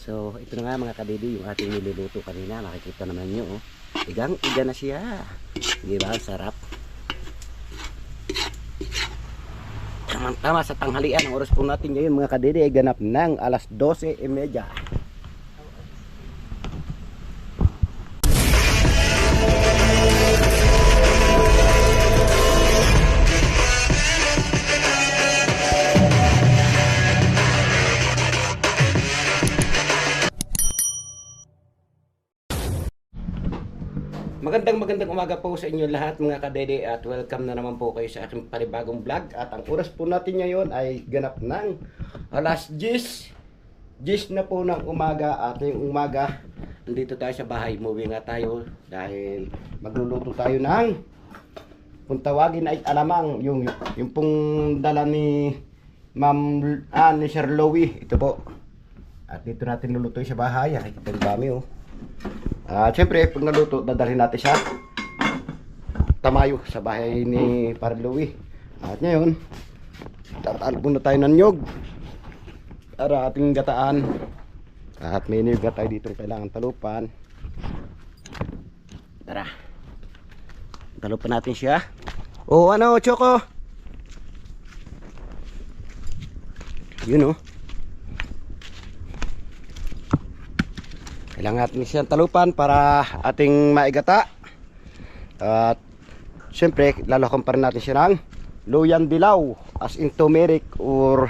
So, ito na nga mga kadidi, yung ating niluluto kanina. Nakikita naman nyo, oh. Igang-iga na siya. Di ba? Sarap. Tama sa tanghalian. Ang oras po natin ngayon mga kadidi ay ganap ng alas 12:30. Magandang umaga po sa inyo lahat mga kadede at welcome na naman po kayo sa aking panibagong vlog. At ang oras po natin ngayon ay ganap ng alas 10 na po ng umaga. At yung umaga, nandito tayo sa bahay. Umuwi nga tayo dahil magluluto tayo ng, kung tawagin ay alamang, yung pong dala ni ni Sir Louie. Ito po. At dito natin luluto sa bahay. Nakikita yung dami, oh. Siyempre, pag naluto, dadalhin natin sa Tamayo, sa bahay ni Parang Louie. At ngayon, tataan muna tayo ng nyog para ating gataan. At may niyog tayo dito kailangan talupan. Tara, talupan natin siya. Oh, ano, Choco? Yun, oh. Kailangan natin siyang talupan para ating maigata. At siyempre, lalakan pa rin natin siya ng luyang dilaw, as in turmeric or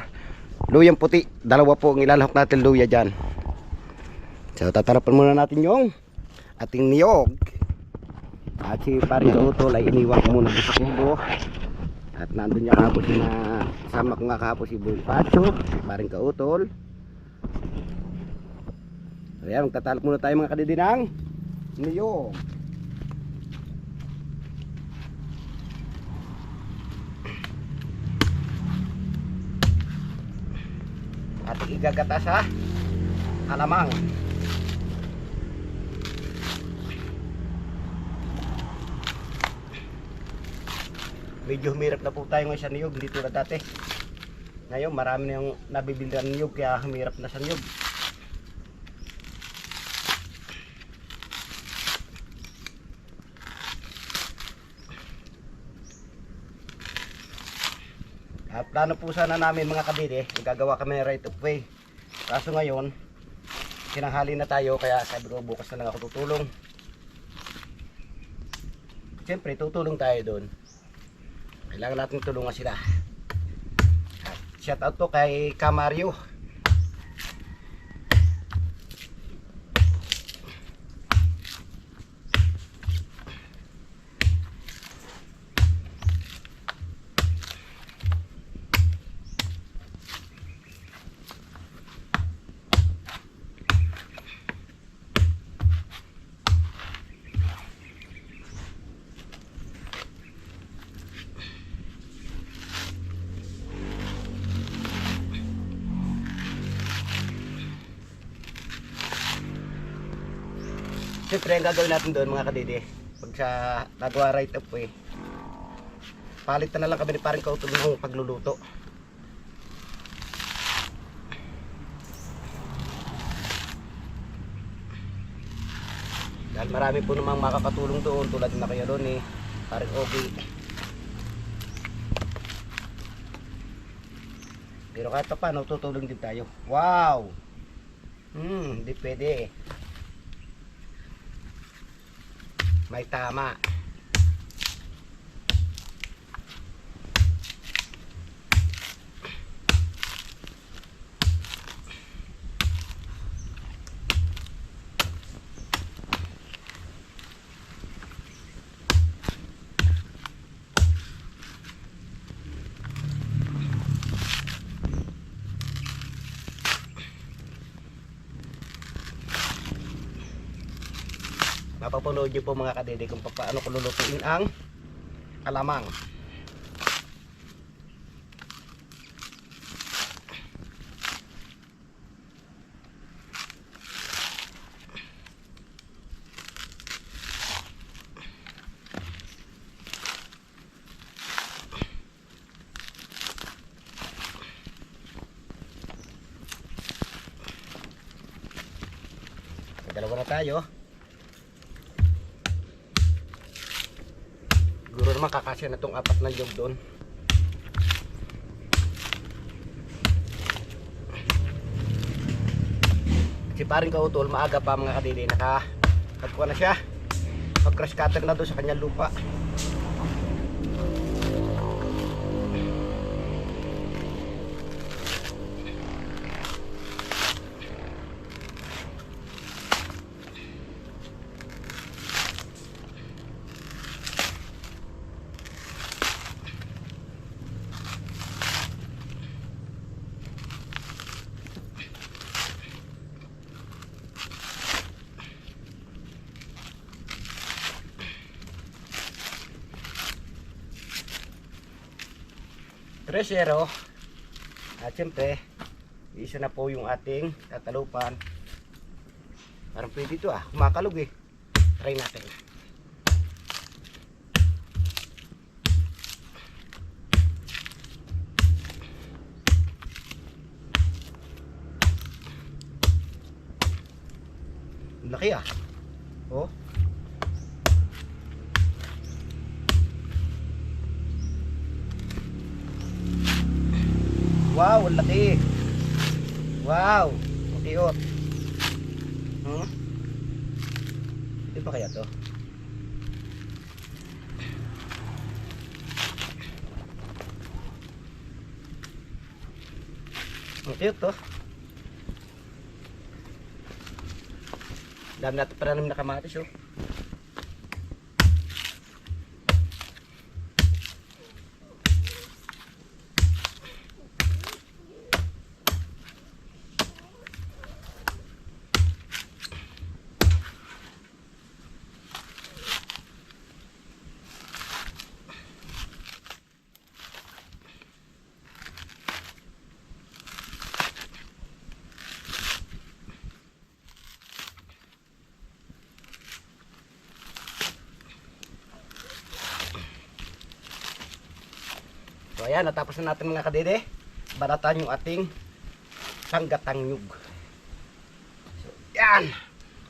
luyang puti. Dalawa po ang ilalahok natin luya dyan. So, tatalapan muna natin yung ating niyog. At si Paring Kautol ay iniwan ko muna sa kubo. At nandun niya kapos na kasama ko nga kapos si Boy Pacho, si Paring Kautol. Ayan, magtatalak muna tayo mga kadidinang niyog. At igagata sa alamang. Medyo humirap na po tayo ngayon sa niyog, hindi tulad dati. Ngayon marami na yung nabibilhan niyog kaya humirap na sa niyog. At plano po sana namin mga kabide, gagawa kami ng right of way. Kaso ngayon, sinanghali na tayo kaya sabi ko bukas na lang ako tutulong. Siyempre tutulong tayo doon. Kailangan natin tulungan sila. At shout out to kay Kamario. Siyempre ang gagawin natin doon mga kadede, pag sa nagawa right of way, palitan na lang kami ni Paring Kautol ng pagluluto. Dahil marami po namang makakatulong doon tulad na kayo doon Paring Ogie. Pero kahit pa paano tutulong din tayo. Wow! Hindi pwede. May tama. Mapapanood nyo po mga kadede kung paano ko lulutuin ang alamang. Dalawa na tayo. Siguro naman kakasya na tong 4 na job doon. Si paring kautol, maaga pa mga kadidi, nakapagkuha na siya. Mag-crush cutter na doon sa kanyang lupa. Tresero. At syempre, isa na po yung ating tatalupan. Parang pwede ito kumakalog eh. Try natin. Laki oh. Wow, ang laki. Wow, cute. Di ba kaya to? Ang cute to. Dami natin para namin nakamatis oh. So ayan, natapos na natin mga kadede. Baratan yung ating sanggatang nyug. So yan.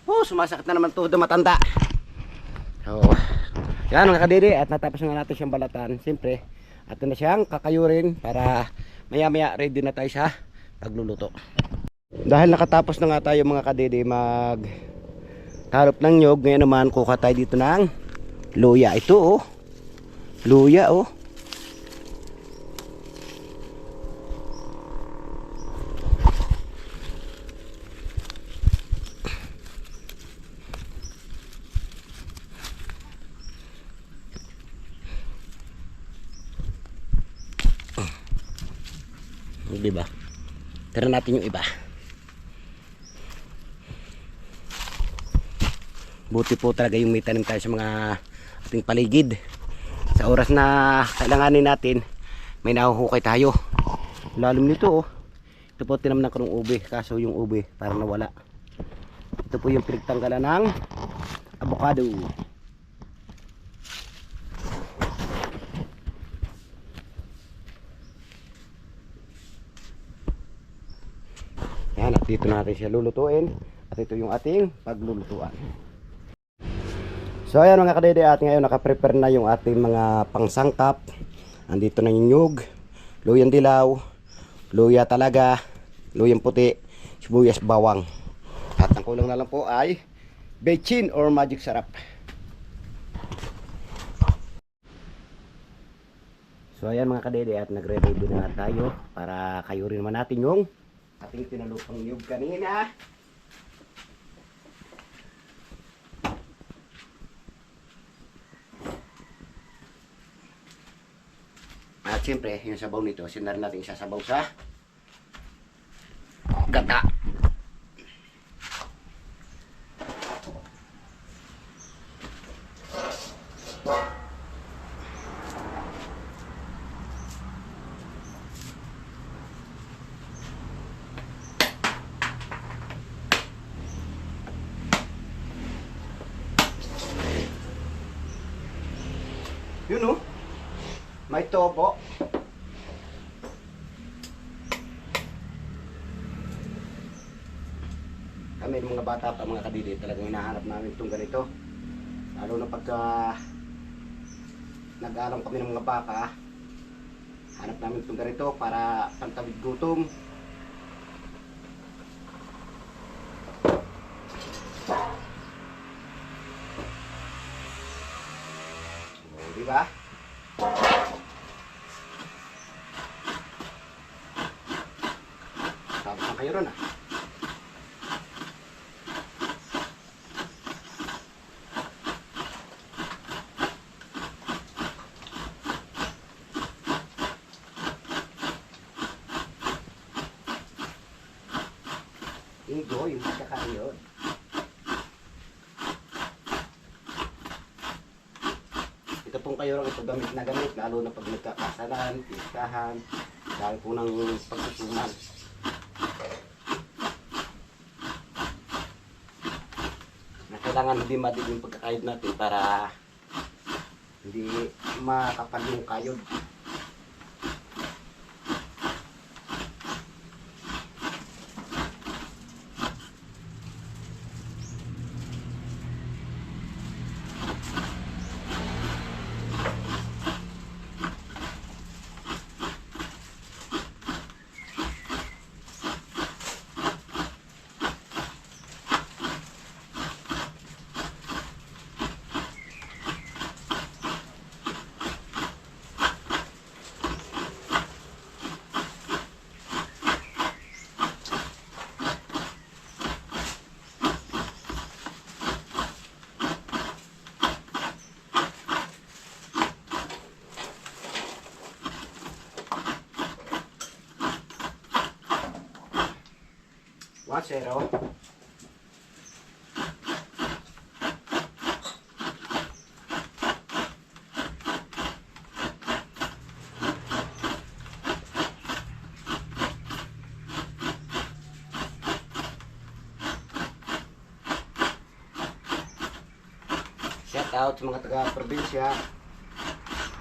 Sumasakit na naman todo matanda. So yan mga kadede, at natapos na natin siyang balatan. Siyempre, atin na siyang kakayurin para maya maya ready na tayo sa pagluluto. Dahil nakatapos na nga tayo mga kadede mag tarop ng nyug, ngayon naman kuha tayo dito ng luya. Ito oh, luya oh. Diba? Tira natin yung iba. Buti po talaga yung may tanim tayo sa mga ating paligid. Sa oras na kailanganin natin, may nahuhukay tayo. Lalim nito oh. Ito po tinamnan ko ng ube, kaso yung ube parang nawala. Ito po yung pinagtanggalan ng avocado. Yan, at dito natin siya lulutuin. At ito yung ating paglulutuan. So ayan mga kadede, at ngayon nakaprepare na yung ating mga pangsangkap. Andito na yung nyug, luyang dilaw, luya talaga, luyang puti, sibuyas, bawang. At ang kulang na lang po ay bechin or magic sarap. So ayan mga kadede, at nagre-ready na tayo para kayurin naman natin yung ating tinalupang nyug kanina. At siyempre, yung sabaw nito, sinar natin isasabaw sa gata. Yun oh, may topo. kami ng mga bata pa mga kadidi, talagang hinahanap namin itong ganito. Lalo na pagka nag-aalam kami ng mga baka, hanap namin itong ganito para pantawid gutom. O, diba? Tapos na kayo ron ah. Igo, yung kakain yun. Ito pong kayo rin, ito gamit na gamit, lalo na pag nagkakasalan, pistahan, dahil po ng pagsusuman. Na kailangan hindi madid yung pagkakayod natin para hindi makapal yung kayod. Zero. Shout out sa mga taga-probinsya.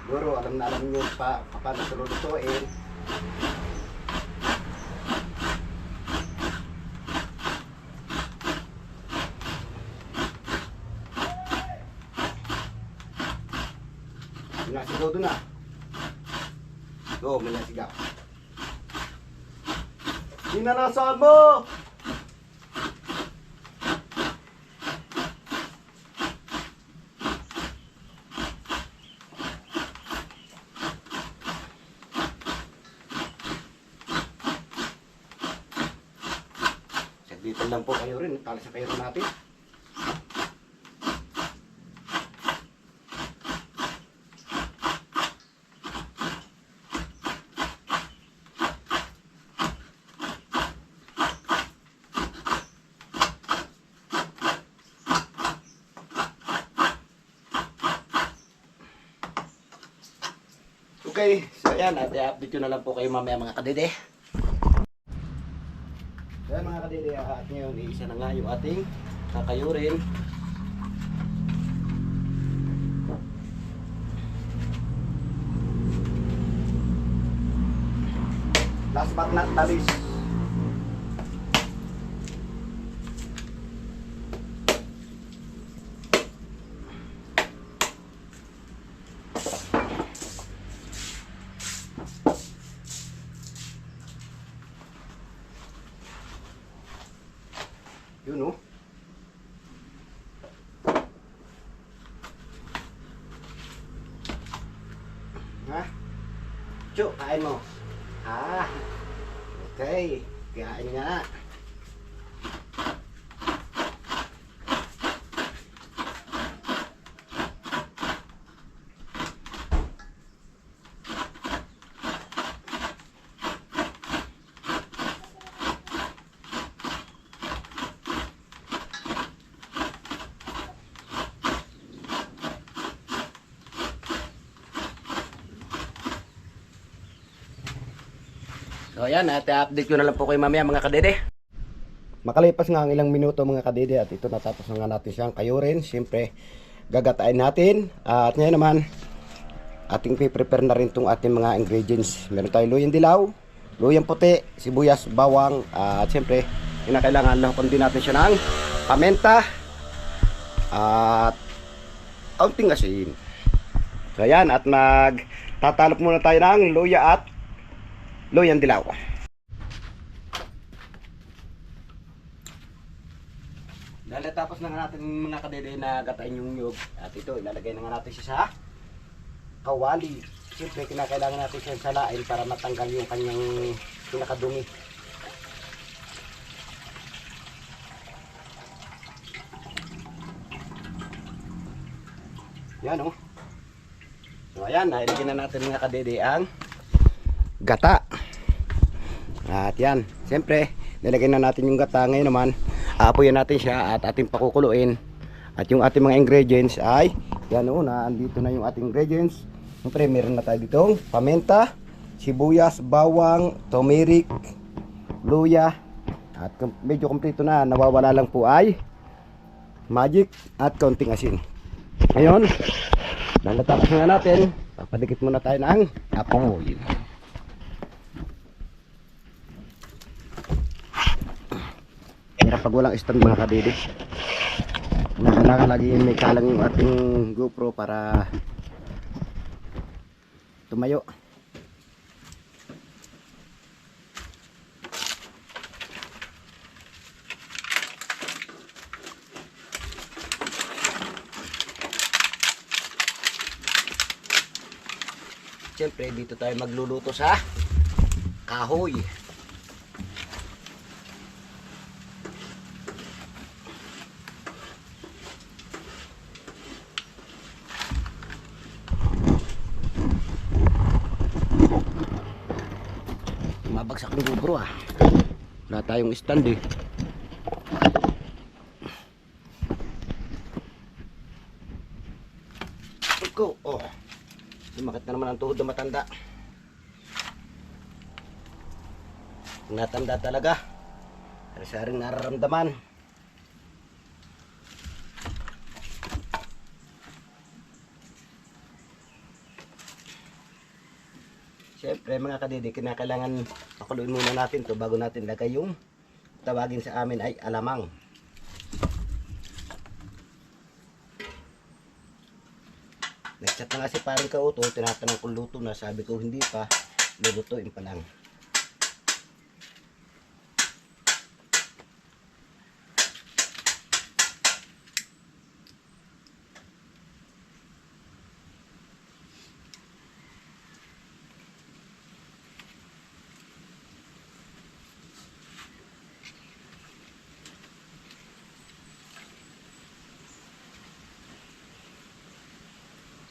Siguro alam na alam nyo pa paano ito lulutuin. Minasigaw doon ah. Oo, minasigaw. Sinanasan mo! Saglitan lang po kayo rin. Tala sa kayo natin. Okay, so ayan, update ko na lang po kayo mamaya mga kadede. Ayan mga kadede, at ngayon isa na nga yung ating kakayurin. Last but not the least, yun o. Ha? Chu, kain mo. Ah, okay. Kain nga. So ayan, at update ko na lang po kayo mamaya mga kadede. Makalipas nga ang ilang minuto mga kadede at ito natapos na nga natin siyang kayurin. Siyempre gagatain natin. At ngayon naman ating piprepare na rin itong ating mga ingredients. Meron tayong luyang dilaw, luyang puti, sibuyas, bawang, at siyempre kinakailangan lahukan din natin siya ng paminta at kaunting asin. So ayan, at magtatalop muna tayo ng luya at luyang dilaw. Dahil tapos na nga natin mga kadede na gatain yung nyug, at ito ilalagay na nga natin siya sa kawali. Siyempre kinakailangan natin siya salain para matanggal yung kanyang pinakadumi. Yan o. So ayan, nailagyan na natin mga kadede ang gata. At yan, siyempre nilagay na natin yung gata. Ngayon naman aapoyan natin siya at ating pakukuluin. At yung ating mga ingredients ay yan o, andito na yung ating ingredients. Siyempre meron na tayo ditong paminta, sibuyas, bawang, turmeric, luya, at medyo kompleto na. Nawawala lang po ay magic at kaunting asin. Ngayon lalatapas na natin, papadikit muna tayo ng apoy. Hirap pag walang stand mga kadede. Kailangan lagi may kalang yung ating GoPro para tumayo. Siyempre dito tayo magluluto sa kahoy. Mabagsak yung GoPro ah. Wala tayong stand eh. Iko, oh. Sumakit na naman ang tuhod na matanda. Natanda talaga. Sari-saring nararamdaman. Siyempre mga kadede, kinakailangan pakuluin muna natin to bago natin lagay yung tawagin sa amin ay alamang. Nagchat na nga si paring Kauto, tinatanong kung luto na, sabi ko hindi pa, lulutuin pa lang.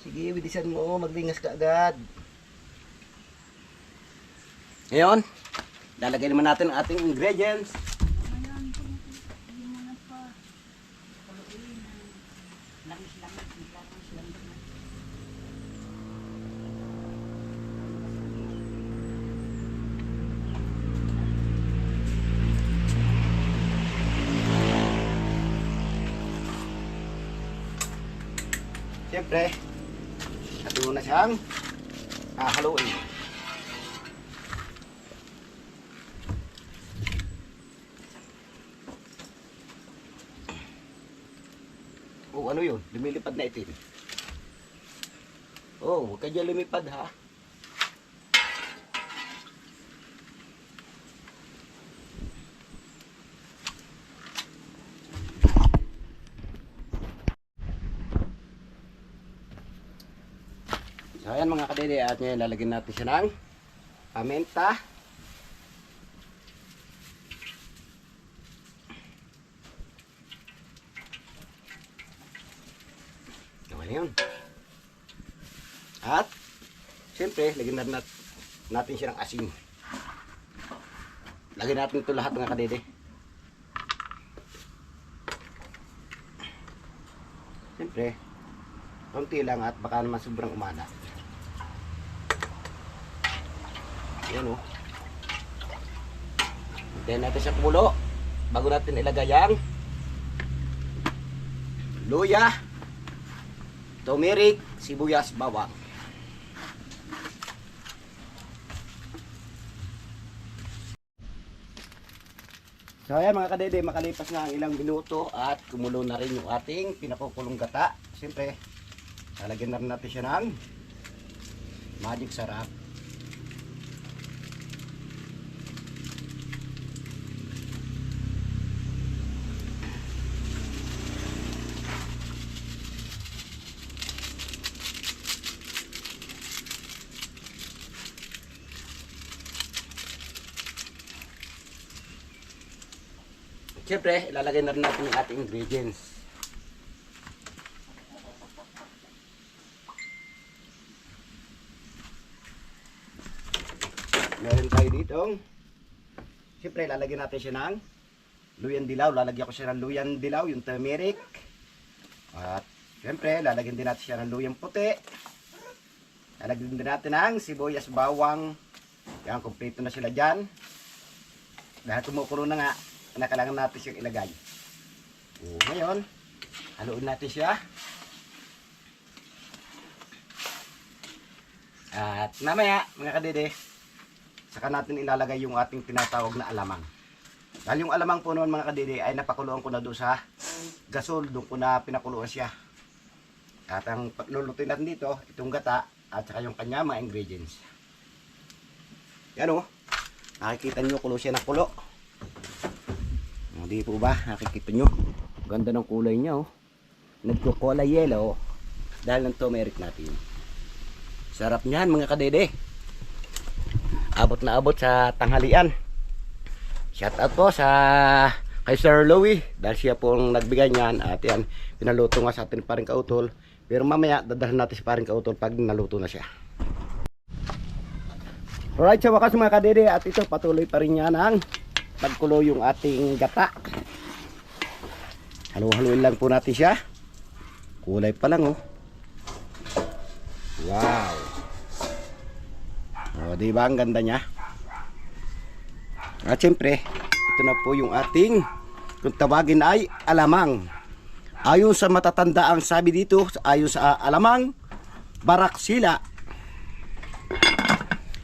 Sige, bilisan mo, maglingas ka agad. Ngayon, lalagay naman natin ang ating ingredients. Siyempre, atin muna siyang haluin. Oh, ano yun? Lumilipad na itim. Oh, huwag ka dyan lumipad ha. So ayan mga kadede, at ngayon lalagyan natin siya ng paminta. Okay na yun. At siyempre lagyan natin siya ng asin. Lagyan natin ito lahat mga kadede. Siyempre konti lang at baka naman sobrang umana. Yan o. Hintayin natin siya kumulo bago natin ilagay ang luya, turmeric, sibuyas, bawang. So ayan mga kadede, makalipas na ang ilang minuto at kumulo na rin yung ating pinakukulong gata. Siyempre, lalagyan na rin natin siya ng magic sarap. Siyempre, ilalagay na rin natin yung ating ingredients. Meron tayo dito. Siyempre, ilalagay natin siya ng luyan dilaw. Lalagyan ko siya ng luyan dilaw, yung turmeric. At siyempre, lalagyan din natin siya ng luyan puti. Lalagyan din natin ng sibuyas, bawang. Yan, kompleto na sila dyan. Dahil kumukulo na nga, na kailangan natin siyang ilagay. Ngayon, haluin natin siya. At mamaya, mga kadede, saka natin ilalagay yung ating tinatawag na alamang. Dahil yung alamang po noon mga kadede ay napakuluan ko na doon sa gasol, doon ko na pinakuluan siya. At ang lulutuin natin dito, itong gata at saka yung kanya mga ingredients. Yan o, nakikita nyo kulo siya ng kulo. Hindi po ba? Nakikita nyo? Ganda ng kulay niya oh. Nagkukulay yellow dahil ng turmeric natin. Sarap niyan mga kadede. Abot na abot sa tanghalian. Shout out po sa kay Sir Louie dahil siya po ang nagbigay niyan. At yan, pinaluto nga sa atin paring kautol. Pero mamaya dadalhin natin si paring kautol pag naluto na siya. Alright, sa wakas mga kadede, at ito patuloy pa rin niya ng pagkulo yung ating gata. Halu-haluin lang po natin siya. Kulay pa lang oh. Wow. O, diba ang ganda niya? At syempre, ito na po yung ating, kung tawagin ay alamang. Ayon sa matatanda ang sabi dito, ayon sa alamang, baraksila.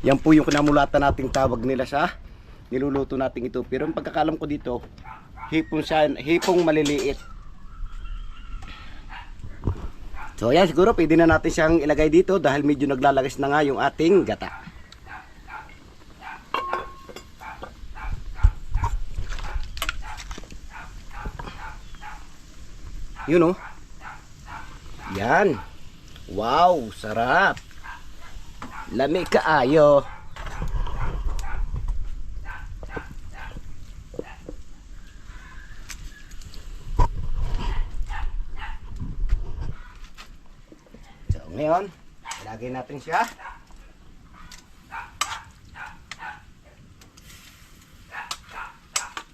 Yan po yung kinamulatan nating tawag nila sa niluluto natin ito. Pero ang pagkakalam ko dito, hipong siya, hipong maliliit. So yan, siguro pwede na natin siyang ilagay dito dahil medyo naglalagas na nga yung ating gata. Yun oh. Yan. Wow, sarap. Lami kaayo. Ngayon, ilagay natin siya.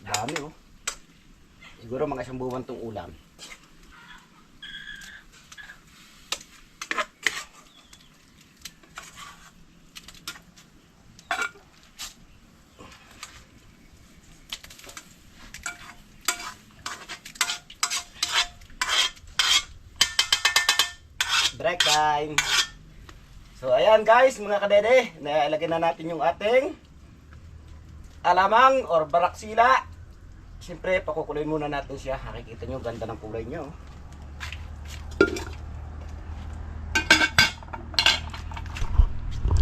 Dami oh. Siguro mga isang buwan tong ulam. Break time. So ayan guys mga kadede, nalagay na natin yung ating alamang or baraksila. Siyempre pakukuloyin muna natin siya. Nakikita nyo ganda ng kulay niya oh.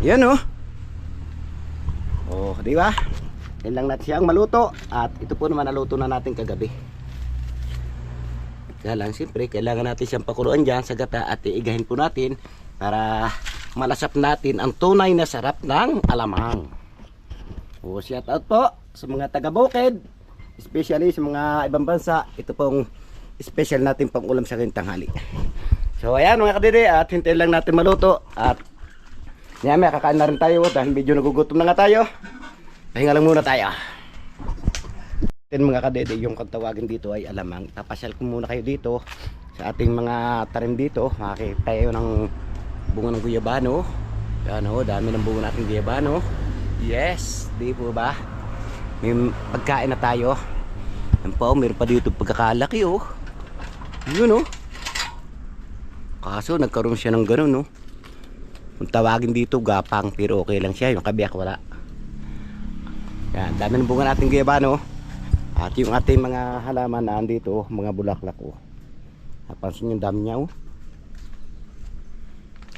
Yan oh. Oh, di ba? Yan lang natin siyang maluto at ito po naman naluto na natin kagabi. Kaya lang, siyempre, kailangan natin siyang pakuluan dyan sa gata at iigahin po natin para malasap natin ang tunay na sarap ng alamang. O, shout out po sa mga taga-Bukid, especially sa mga ibang bansa. Ito pong special natin pang ulam sa kanyang tanghali. So, ayan mga kadede, at hintayin lang natin maluto. At yan, may kakain na rin tayo dahil medyo nagugutom na nga tayo. Pahinga lang muna tayo. Mga kadede, yung tawagin dito ay alamang. Tapasyal ko muna kayo dito sa ating mga tarim dito. Makikita tayo ng bunga ng guyabano. Yan o, dami ng bunga natin guyabano. Yes, di po ba? May pagkain na tayo. Yan po, meron pa dito pagkakalaki o. Yun o. Kaso nagkaroon siya ng ganun o. Kung tawagin dito gapang, pero okay lang siya. Yung kabiyak wala. Yan, dami ng bunga natin guyabano. At yung ating mga halaman na andito, mga bulaklak oh. Napansin yung dami niya oh.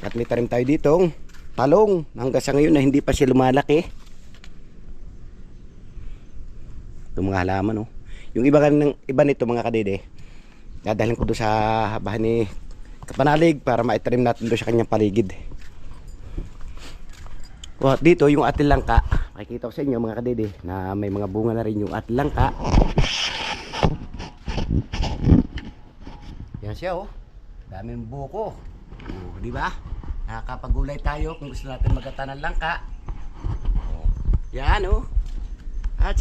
At may tarim tayo ditong talong hanggang sa ngayon na hindi pa siya lumalaki. Itong mga halaman oh. Yung iba nito mga kadede, dadalhin ko doon sa bahay ni Kapanalig para maitarim natin doon sa kanyang paligid. O, at dito yung ating langka, makikita ko sa inyo mga kadede na may mga bunga na rin yung ating langka. Yan siya oh, daming buko oh, di ba? Nakakapagulay tayo kung gusto natin magata ng langka. Yan oh. At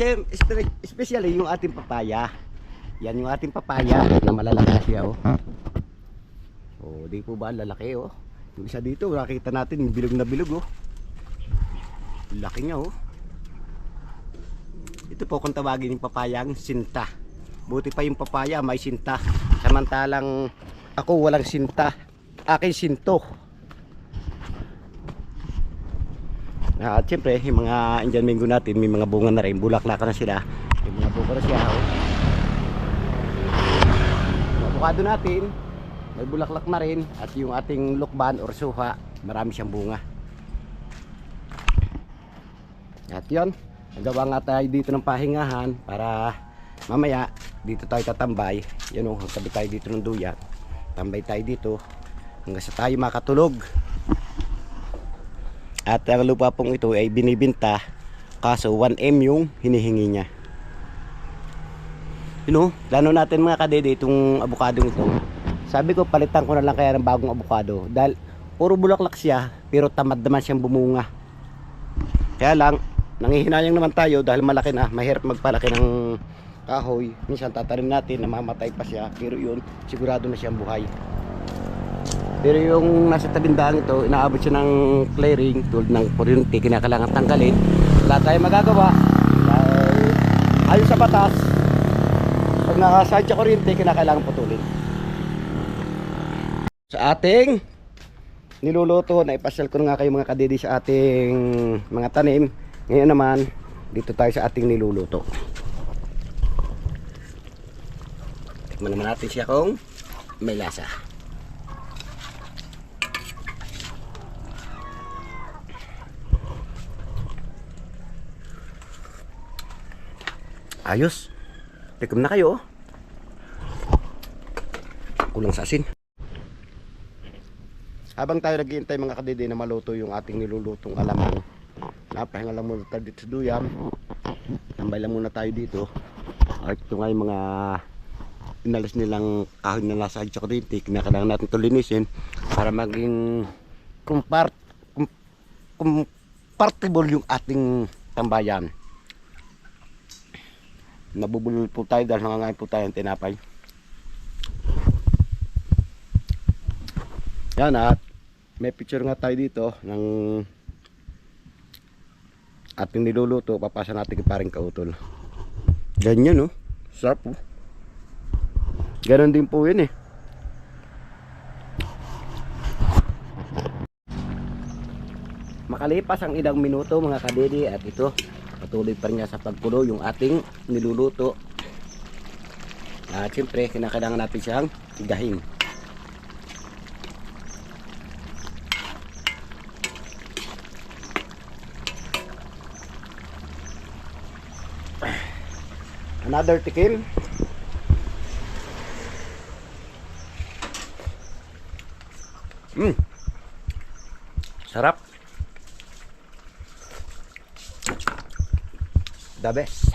especially yung ating papaya. Yan yung ating papaya na malalaki siya oh. Oh, di po ba lalaki oh. Yung isa dito, nakita natin yung bilog na bilog oh. Laki niya oh. Ito po kung tawagin yung papayang sinta. Buti pa yung papaya may sinta. Samantalang ako walang sinta. Akin sinto. At siyempre yung mga Indian mango natin, may mga bunga na rin, bulaklak na sila. May mga bunga na siya oh. Yung avocado natin may bulaklak na rin. At yung ating lukban or suha, marami siyang bunga. At yun, nagawa nga tayo dito ng pahingahan para mamaya dito tayo tatambay. Yan oh, tabi tayo dito ng duyan. Tambay tayo dito hanggang sa tayo makatulog. At ang lupa pong ito ay binibinta, kaso 1M yung hinihingi niya. You know, plano natin mga kadede itong avocado ito. Sabi ko palitan ko na lang kaya ng bagong avocado dahil puro bulaklak siya pero tamad naman siyang bumunga. Kaya lang nangihinayang naman tayo dahil malaki na, mahirap magpalaki ng kahoy. Minsan tatanim natin, namamatay pa siya, pero yun sigurado na siyang buhay. Pero yung nasa tabindang ito, inaabot siya ng clearing tulad ng kuryente, kinakailangan tanggalin. Wala tayong magagawa dahil ayon sa batas, pag nakasadya kuryente, kinakailangan putulin. Sa ating niluluto, naipasal ko nga kayo mga kadidi sa ating mga tanim. Ngayon naman, dito tayo sa ating niluluto. Tikman naman natin siya kung may lasa. Ayos. Tikman na kayo. Kulang sa asin. Habang tayo naghihintay mga kadede na maluto yung ating nilulutong alamang, napahinga lang muna tayo dito sa duyan. Tambay lang muna tayo dito. At ito nga yung mga inalas nilang kahoy na nasa at kuryente, kinakailangan natin ito linisin para maging comfortable yung ating tambayan. Nabubulol po tayo dahil nangangain po tayo ng tinapay. Yan, at may picture nga tayo dito ng ating niluluto. Papasa natin kay paring kautol. Ganyan no, sarap po. Ganon din po yun eh. Makalipas ang ilang minuto mga kadede, at ito patuloy pa rin niya sa pagkulo yung ating niluluto. At siyempre kinakailangan natin siyang higahin. Another tikim. Sarap. The best.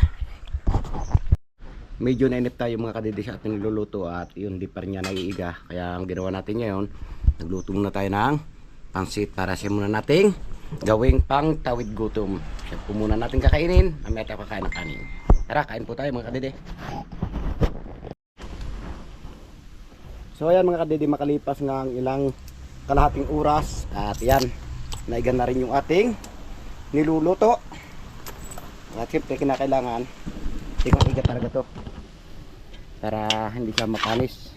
Medyo nainip tayo mga kadidi sa ating niluluto at yun di pa rin niya naiiga. Kaya ang ginawa natin ngayon, nagluto muna tayo ng pansit para siya muna nating gawing pang tawid gutom. Siya po muna natin kakainin. Mamaya tayo kakain ng kanin. Tara, kain po tayo mga kadidi. So ayan mga kadidi, makalipas nga ang ilang kalahating oras at yan, naigan na rin yung ating niluluto. At siyempre kinakailangan igang-iga talaga to para hindi siya mapanis.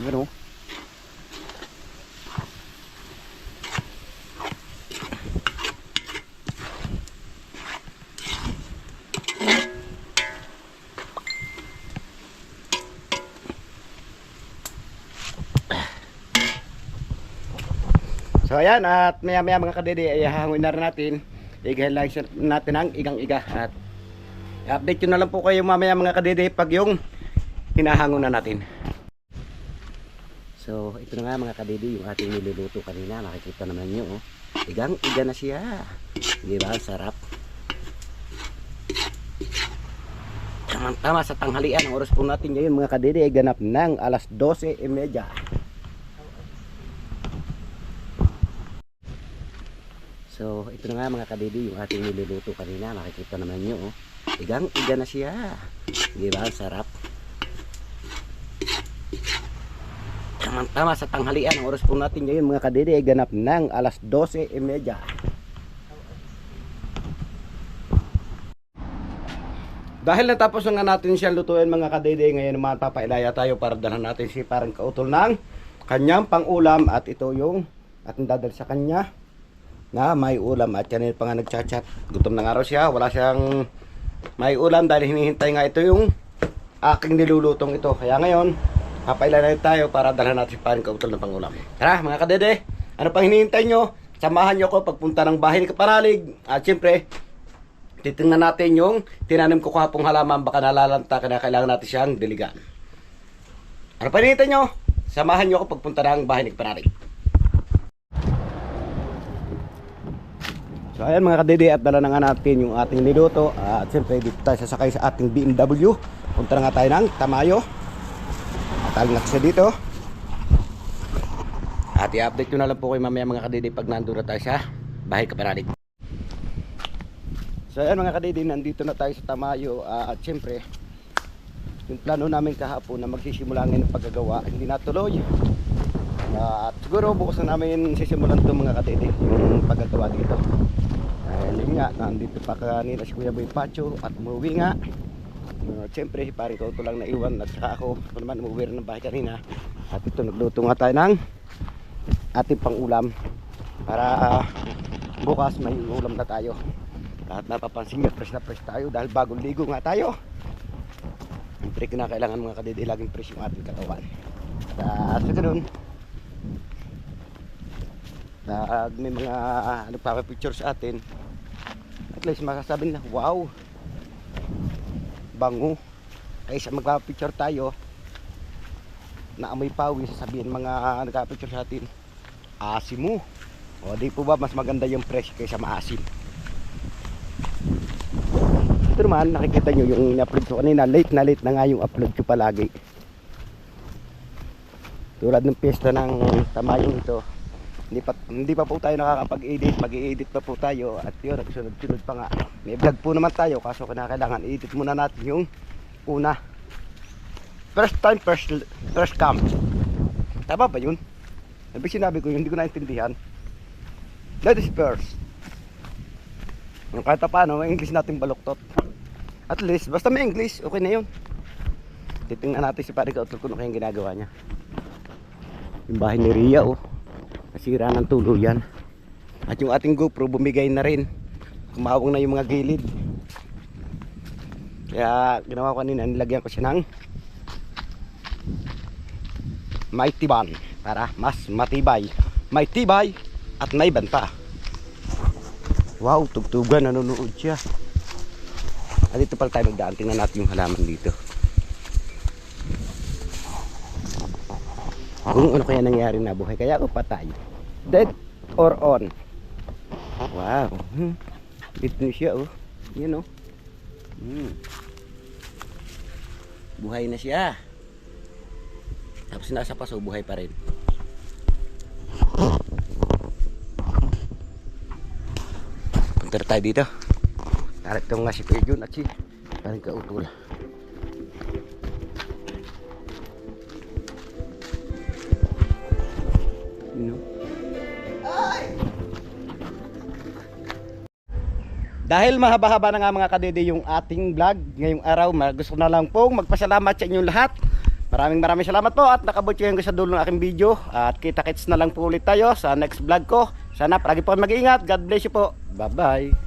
Ano? So ayan, at maya maya mga kadede ay hahanguin na rin natin. Igahin lang natin ang igang-iga. At update ko na lang po kayo mamaya mga kadede pag yung hinahangon na natin. So ito na nga mga kadede yung ating niluluto kanina. Makikita naman nyo, oh. Igang-iga na siya. Di ba? Sarap. Tama sa tanghalian. Ang oras po natin ngayon mga kadede ay ganap ng alas 12:30. So ito na nga mga kadede yung ating niluluto kanina. Makikita naman nyo, oh. Igang-iga na siya. Di ba? Sarap. Tama sa tanghalian. Ang oras po natin ngayon mga kadede ay ganap ng alas 12:30. Dahil natapos na nga natin siyang lutuin mga kadede, ngayon naman papailaya tayo para dalhan natin si parang kautol ng kanyang pang-ulam. At ito yung ating dadal sa kanya na may ulam. At yan pa nga nagchat-chat. Gutom na nga raw siya. Wala siyang may ulam dahil hinihintay nga ito yung aking nilulutong ito. Kaya ngayon papailaya tayo para dalhan natin si parang kautol ng pang-ulam. Tara mga kadede, ano pang hinihintay nyo? Samahan nyo ko pagpunta ng bahay ni Kapanalig. At syempre titingnan natin yung tinanim ko kahapong halaman, baka nalalanta, kaya kailangan natin siyang diligan. Ano pa hinihintay nyo? Samahan nyo ako pagpunta ng bahay ni Kapanalig. So ayan mga kadede, at dala na nga natin yung ating niluto. At siyempre dito tayo sasakay sa ating BMW. Punta na nga tayo ng Tamayo. At na siya dito. At i-update ko na lang po kayo mamaya mga kadede pag nandun na tayo sa bahay Kapanalig. So ayan mga kadede, nandito na tayo sa Tamayo. At siyempre yung plano namin kahapon na magsisimula ngayon ng paggagawa hindi natuloy. At siguro bukas na namin sisimulan ito mga kadede, yung paggagawa dito. Dahil nga, nandito pa kanina si Kuya Boy Pacho at umuwi nga. Siyempre, parang ito lang naiwan. At saka ako naman umuwi rin ng bahay kanina. At ito, nagluto nga tayo ng ating pang-ulam para bukas may ulam na tayo. At napapansin nga, fresh na fresh tayo dahil bagong ligo nga tayo. Siyempre, kinakailangan mga kadede, laging fresh yung ating katawan. At sa ganun, may mga nagpapapicture sa atin, at least makasabi na wow, bango. Kaysa magpapapicture tayo na amoy pawis, sasabihin mga nagpapapicture sa atin, asim mo. O di po ba mas maganda yung fresh kaysa maasim? Ito naman nakikita nyo yung in-upload ko kanina, late na nga yung upload ko palagi. Tulad ng piyesta ng Tamayong ito, hindi pa po tayo nakakapag-edit, mag-i-edit pa po tayo. At yun, sunod-sunod pa nga. May vlog po naman tayo, kaso kailangan edit muna natin yung una. First time, first come. Tama ba yun? Sinabi ko yun, hindi ko naintindihan. That is first. Kahit paano, may English natin baluktot. At least, basta may English, okay na yun. Titingnan natin si Pari Kautol kung ano kayang ginagawa niya. Yung bahay ni Ria, oh. Nasira ng tuluyan. At yung ating GoPro bumigay na rin. Kumawang na yung mga gilid. Kaya ginawa ko kanina, nilagyan ko siya ng Mighty Band para mas matibay. May tibay at may banta. Wow, tugtugan, nanonood siya. At dito pala tayo magdaan. Tingnan natin yung halaman dito. Kung ano kaya nangyari na buhay, kaya ako patay, dead or on. Wow, dito siya, oh. Yun, oh. Buhay na siya. Tapos nasa paso, buhay pa rin. Punta tayo dito. Tarik ko nga si Kuya Jun at si Parang Kautol. Dahil mahaba-haba na nga mga kadede yung ating vlog ngayong araw, gusto na lang pong magpasalamat sa inyong lahat. Maraming salamat po at nakabot kayo sa dulo ng aking video. At kita-kits na lang po ulit tayo sa next vlog ko. Sana palagi po mag-iingat. God bless you po. Bye bye.